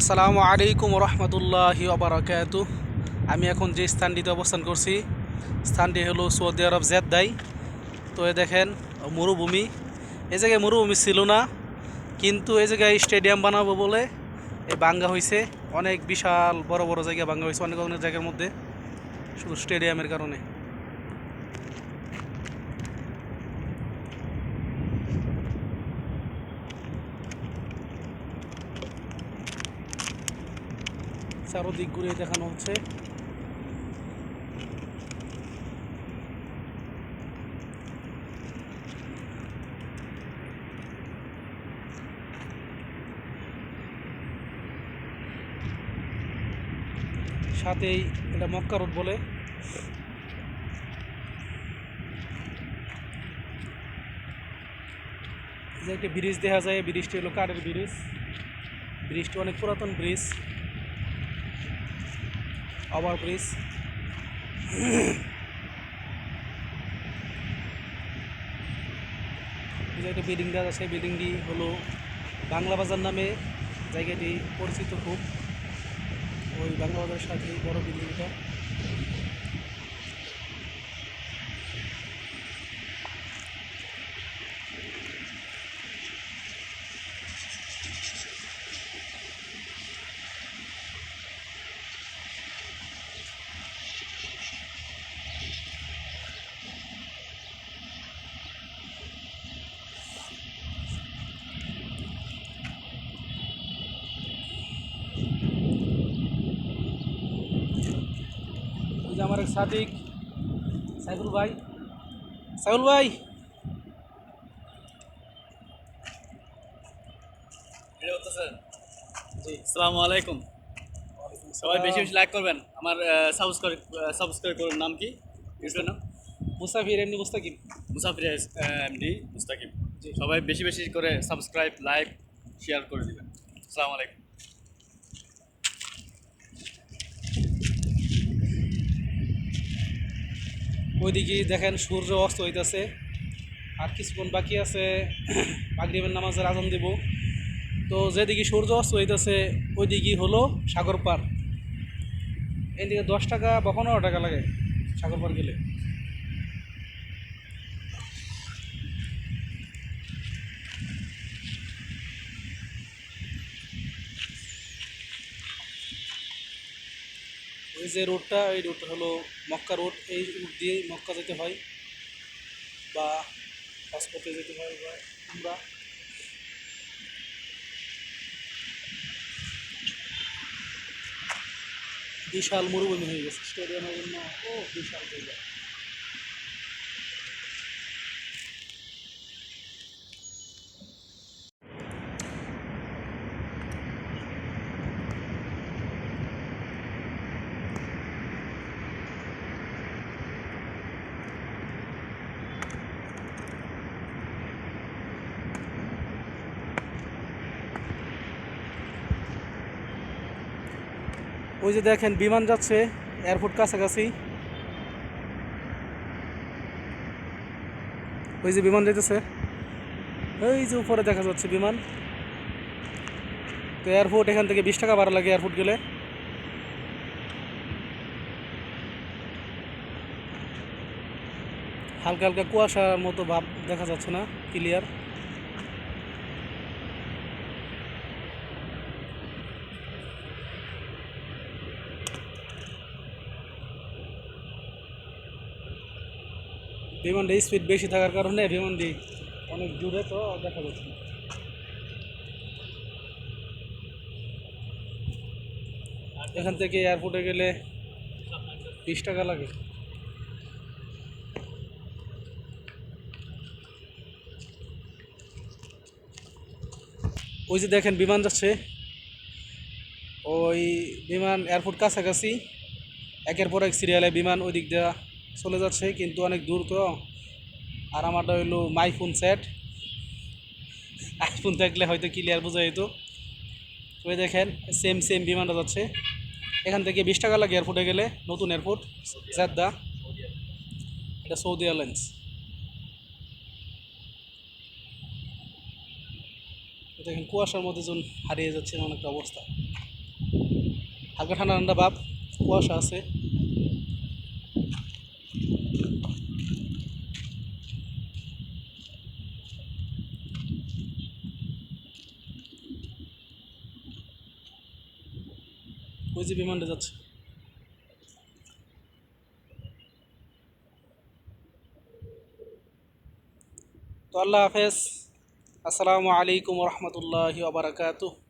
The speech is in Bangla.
আসসালামু আলাইকুম রহমতুল্লাহি ওবারাকাতু। আমি এখন যে স্থানটিতে অবস্থান করছি, স্থানটি হলো সৌদি আরব জেদ্দায়। তো এ দেখেন মরুভূমি। এই জায়গায় মরুভূমি ছিল না, কিন্তু এই জায়গায় স্টেডিয়াম বানাবো বলে এই ভাঙ্গা হয়েছে। অনেক বিশাল বড় বড় জায়গা ভাঙ্গা হয়েছে অনেক অনেক জায়গার মধ্যে, শুধু স্টেডিয়ামের কারণে। চারোদিক ঘুরিয়ে দেখানো হচ্ছে। সাথেই এটা মক্কা রোড বলে। যে একটা ব্রিজ দেখা যায়, ব্রিজটি হলো কাঠের ব্রিজ। ব্রিজটি অনেক পুরাতন ব্রিজ, ওভার ব্রিজ। যে একটা বিল্ডিং দেখা যাচ্ছে, বিল্ডিংটি হলো বাংলা বাজার নামে জায়গাটি পরিচিত খুব। ওই বাংলা বাজারের সাথে বড় বিল্ডিংটা। ওই যে আমার এক সাদিক সাইফুল ভাই। সাইফুল ভাই, ভিডিও করতেছেন? জি। আসসালামু আলাইকুম। ওয়ালাইকুম সবাই বেশি আসসালাম। বেশি লাইক করবেন। আমার সাবস্ক্রাইব সাবস্ক্রাইব করুন। নাম কি? ইউটিউবের নাম মুসাফির এমনি মুস্তাকিম। মুসাফির এমডি মুস্তাকিম। জি। সবাই বেশি বেশি করে সাবস্ক্রাইব, লাইক, শেয়ার করে দিবেন। আসসালামু আলাইকুম। ওইদিকে দেখেন সূর্য অস্ত হইতেছে, আর কিছুক্ষণ বাকি আছে মাগরিবের নামাজের আজান দেব। তো যেদিকে সূর্য অস্ত হইতেছে ওইদিকে হলো সাগর পার। এদিকে 10 টাকা বা 15 টাকা লাগে সাগর পার গেলে। এই যে রোডটা, এই রোডটা হলো মক্কা রোড। এই রোড দিয়ে মক্কা যেতে হয় বা হজ করতে যেতে হয় বা আমরা। বিশাল মরুভূমি হয়ে গেছে স্টেডিয়ামের জন্য। ও বিশাল জায়গা। ওই যে দেখেন বিমান যাচ্ছে, এয়ারপোর্ট কাছাকাছি। ওই যে বিমান যেতেছে, ওই যে উপরে দেখা যাচ্ছে বিমান। তো এয়ারপোর্ট এখান থেকে 20 টাকা ভাড়া লাগে এয়ারপোর্ট গেলে। হালকা হালকা কুয়াশার মতো ভাব দেখা যাচ্ছে না ক্লিয়ার। বিমানটি স্পিড বেশি থাকার কারণে বিমানটি অনেক দূরে, তো দেখা যাচ্ছে না। এখান থেকে এয়ারপোর্টে গেলে 20 টাকা লাগে। ওই যে দেখেন বিমান যাচ্ছে, ওই বিমান এয়ারপোর্ট কাছাকাছি। একের পর এক সিরিয়ালে বিমান ওই দিক দিয়ে চলে যাচ্ছে, কিন্তু অনেক দূর তো। আর আমারটা হইলো মাইফোন সেট, আইফোন থাকলে হয়তো ক্লিয়ার বোঝা যেত। ওই দেখেন সেম সেম বিমানটা যাচ্ছে। এখান থেকে 20 টাকা লাগে এয়ারপোর্টে গেলে, নতুন এয়ারপোর্ট জেদ্দা। এটা সৌদি এয়ারলাইন্স। দেখেন কুয়াশার মধ্যে যখন হারিয়ে যাচ্ছে এমন একটা অবস্থা। হালকা ঠান্ডা ঠান্ডা ভাব, কুয়াশা আছে। ওই যে বিমানটা যাচ্ছে। তো আল্লাহ হাফেজ, আসসালামু আলাইকুম রহমতুল্লাহি ওয়া বারাকাতুহু।